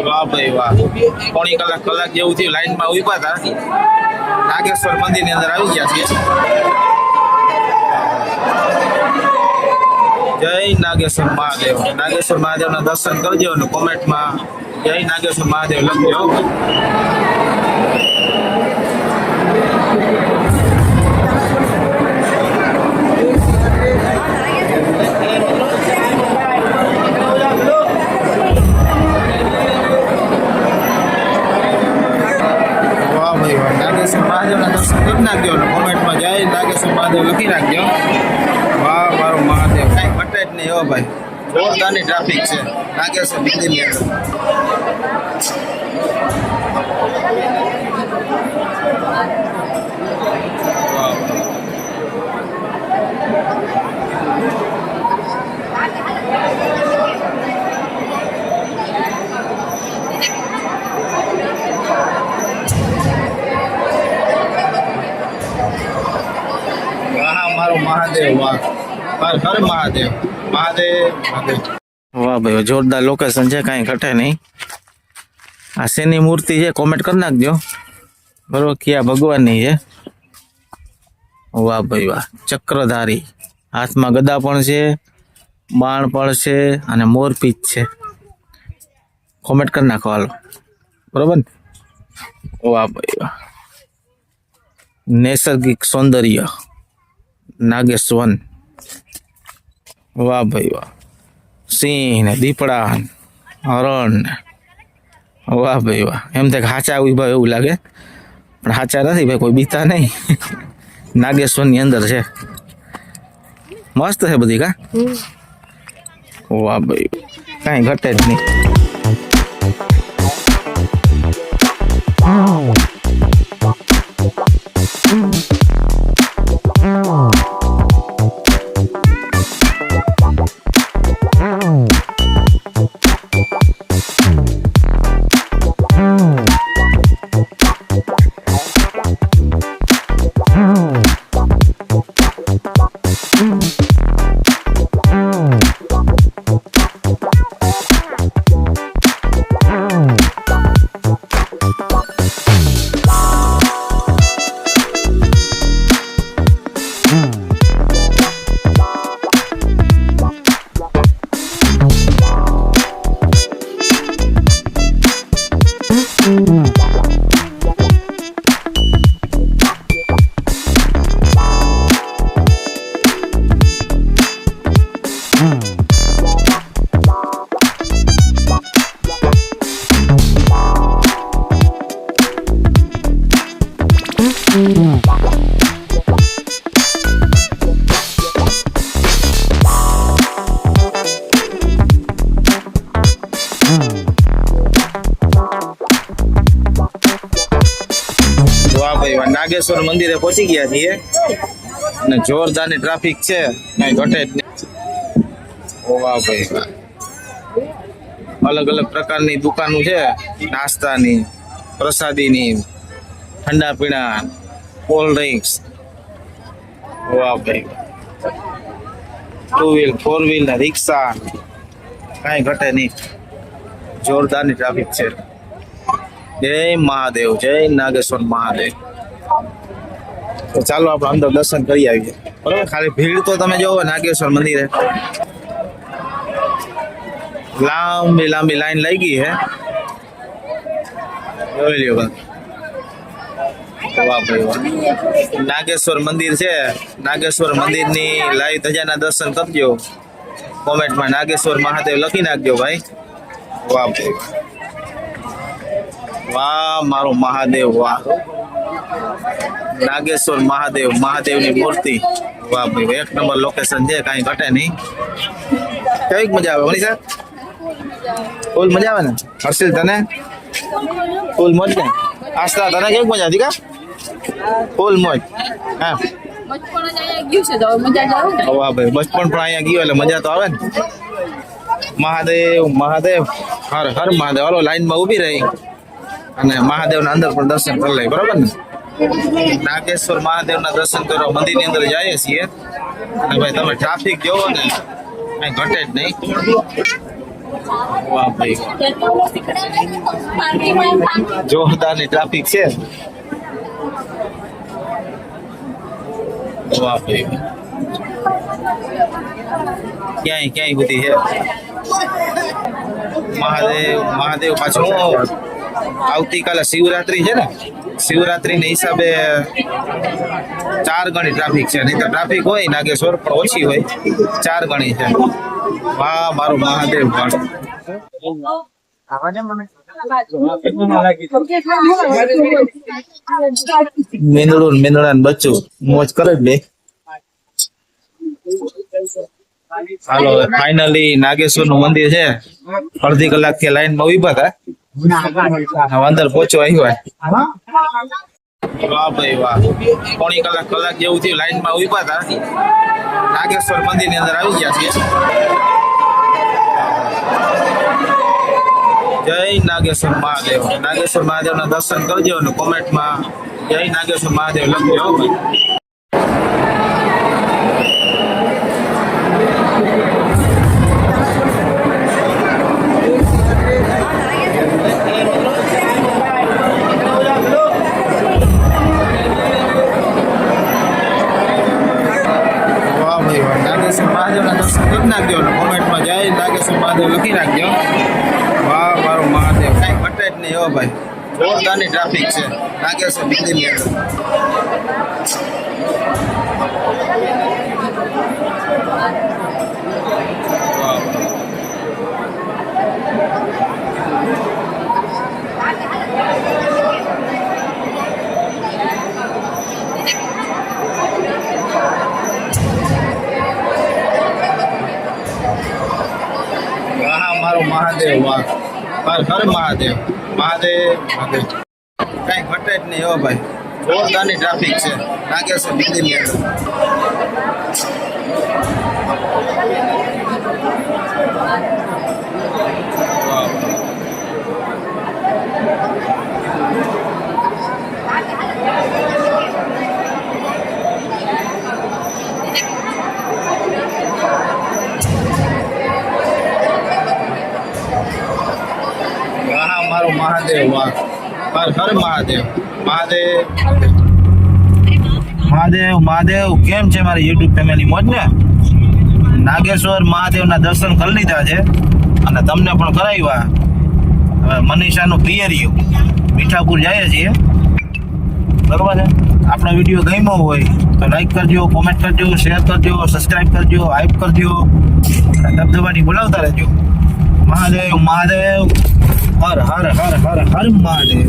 વાહ ભાઈ વાહ, પોણી કલાક જેવું થયું લાઈનમાં ઉભા હતા. નાગેશ્વર મંદિર ની અંદર આવી ગયા છીએ. જય નાગેશ્વર મહાદેવ. નાગેશ્વર મહાદેવ ના દર્શન કરજો અને કોમેન્ટમાં જય નાગેશ્વર મહાદેવ લખજો. નાગેશ્વર મહાદેવના દર્શન કરી નાખજો અને કોમેન્ટમાં જય નાગેશ્વર મહાદેવ લખી નાખજો. વાહ મારો મહાદેવ, કઈ ઘટે જ નહીં હો ભાઈ. જોરદારની ટ્રાફિક છે નાગેશ્વર મંદિરની અંદર. મહાદેવ વાહ, હર મહાદેવ, મહાદેવ મહાદેવ. વાહ ભાઈ જોરદાર લોકેશન છે, કાંઈ ઘટે નહીં. આ શેની મૂર્તિ છે કોમેન્ટ કરી નાખજો બરોબર, ક્યાં ભગવાનની છે. વાહ ભાઈ વાહ, ચક્રધારી, હાથમાં ગદા પણ છે, બાણ પણ છે અને મોરપીચ છે. કોમેન્ટ કરી નાખો હાલો બરોબર ને. વાહ ભાઈ વાહ, નૈસર્ગિક સૌંદર્ય નાગેશ્વર. વાહ ભાઈ વાહ, સિંહ ને દીપડા હરણ. વાહ ભાઈ વાહ, એમ થાય હાચા ઉભા એવું લાગે પણ હાચા નથી ભાઈ, કોઈ બીતા નહીં. નાગેશ્વર ની અંદર છે, મસ્ત છે બધી કા. વાહ ભાઈ, કાંઈ ઘટે જ નહીં. નાગેશ્વર મંદિરે પહોંચી ગયા છીએ અને જોરદારની ટ્રાફિક છે, કઈ ઘટે જ નહીં. વાહ ભાઈ વાહ, અલગ અલગ પ્રકારની દુકાનો છે, નાસ્તાની, પ્રસાદીની, ઠંડા પીણા, કોલ્ડ ડ્રિંક્સ. વાહ ભાઈ, 2 વ્હીલ 4 વ્હીલ ના રિક્ષા, કઈ ઘટે નહીં. જોરદારની ટ્રાફિક છે. જય મહાદેવ, જય નાગેશ્વર મહાદેવ. તો ચાલો આપણે અંદર દર્શન કરી આવીએ બરોબર. ખાલી ભીડ તો તમે જોવો નાગેશ્વર મંદિરે, લાંબી લાંબી લાઈન લાગી છે, જોઈ લ્યો. વાહ ભાઈ વાહ, નાગેશ્વર મંદિર છે. નાગેશ્વર મંદિરની લાઈવ ધજાના દર્શન કરજો. કોમેન્ટમાં નાગેશ્વર મહાદેવ લખી નાખજો ભાઈ. વાહ ભાઈ વાહ, મારો મહાદેવ વાહ. નાગેશ્વર મહાદેવ, મહાદેવની મૂર્તિ. વાહ ભાઈ, એક નંબર લોકેશન છે, કાંઈ ઘટે નહીં. કેવી મજા આવે મનીષા? ફૂલ મજા આવે ને? હર્ષિલ તને ફૂલ મોજ ને? આસ્થા તને કેવી મજા હતી કા? ફૂલ મોજ. હા વાહ ભાઈ, બચપણ પણ અહીંયા ગયું એટલે મજા તો આવે ને. મહાદેવ મહાદેવ, હર હર મહાદેવ. હાલો લાઈનમાં ઊભી રહી અને મહાદેવના અંદર પણ દર્શન કરી લઈએ બરોબર ને. નાગેશ્વર મહાદેવના દર્શન કરવા મંદિરની અંદર જઈએ છીએ અને ભાઈ તમે ટ્રાફિક જોવો ને કઈ ઘટે જ નહીં. વાહ ભાઈ જોરદારની ટ્રાફિક છે. વાહ ભાઈ ક્યાંય ક્યાંય બધી છે. મહાદેવ પાછું આવતીકાલે શિવરાત્રી છે ને, શિવરાત્રી ના હિસાબે 4 ગણી ટ્રાફિક છે. નહીં તો ટ્રાફિક હોય નાગેશ્વર પણ ઓછી હોય, 4 ગણી છે. વાહ મારું મહાદેવ પણ મીંદડા ને બચ્ચું મોજ કરે જ બે. હાલો ફાઇનલી નાગેશ્વર નું મંદિર છે. અડધી કલાક થી લાઈન માં ઉભા હતા, અંદર પહોંચવા આવ્યા. વાહ ભાઈ વાહ, પોણી કલાક જેવું થયું લાઈન માં ઉભા હતા. નાગેશ્વર મંદિર ની અંદર આવી ગયા છીએ. જય નાગેશ્વર મહાદેવ. નાગેશ્વર મહાદેવ ના દર્શન કરજો અને કોમેન્ટમાં જય નાગેશ્વર મહાદેવ લખજો ભાઈ. નાગેશ્વર મહાદેવ ના દર્શન કરી નાખજો અને કોમેન્ટમાં જય નાગેશ્વર મહાદેવ લખી નાખજો. વાહ મારું મહાદેવ કઈ ઘટે જ નહીં હો ભાઈ. જોરદારની ટ્રાફિક છે નાગેશ્વર મંદિર ની અંદર. મારું મહાદેવ વાહ, હર મહાદેવ મહાદેવ મહાદેવ કઈ ઘટે જ નહીં હો ભાઈ. જોરદારની ટ્રાફિક છે નાગેશ્વર મંદિર ની અંદર. મારું મહાદેવ વાહ, હર મહાદેવ મહાદેવ મહાદેવ મહાદેવ. કેમ છે મારી યુટ્યુબ ફેમિલી? મોજ ને? નાગેશ્વર મહાદેવ ના દર્શન કરી લીધા છે અને તમને પણ કરાવ્યા. હવે મનીષાનું પ્રિયરિયું મીઠાપુર જાય છીએ, બરોબર છે. આપણો વિડીયો ગમ્યો હોય તો લાઈક કરજો, કોમેન્ટ કરજો, શેર કરજો, સબસ્ક્રાઇબ કરજો, હાઈપ કરજો, દબદબાની બોલાવતા રહેજો. મહાદેવ મહાદેવ હર હર હર હર હર મહાદેવ.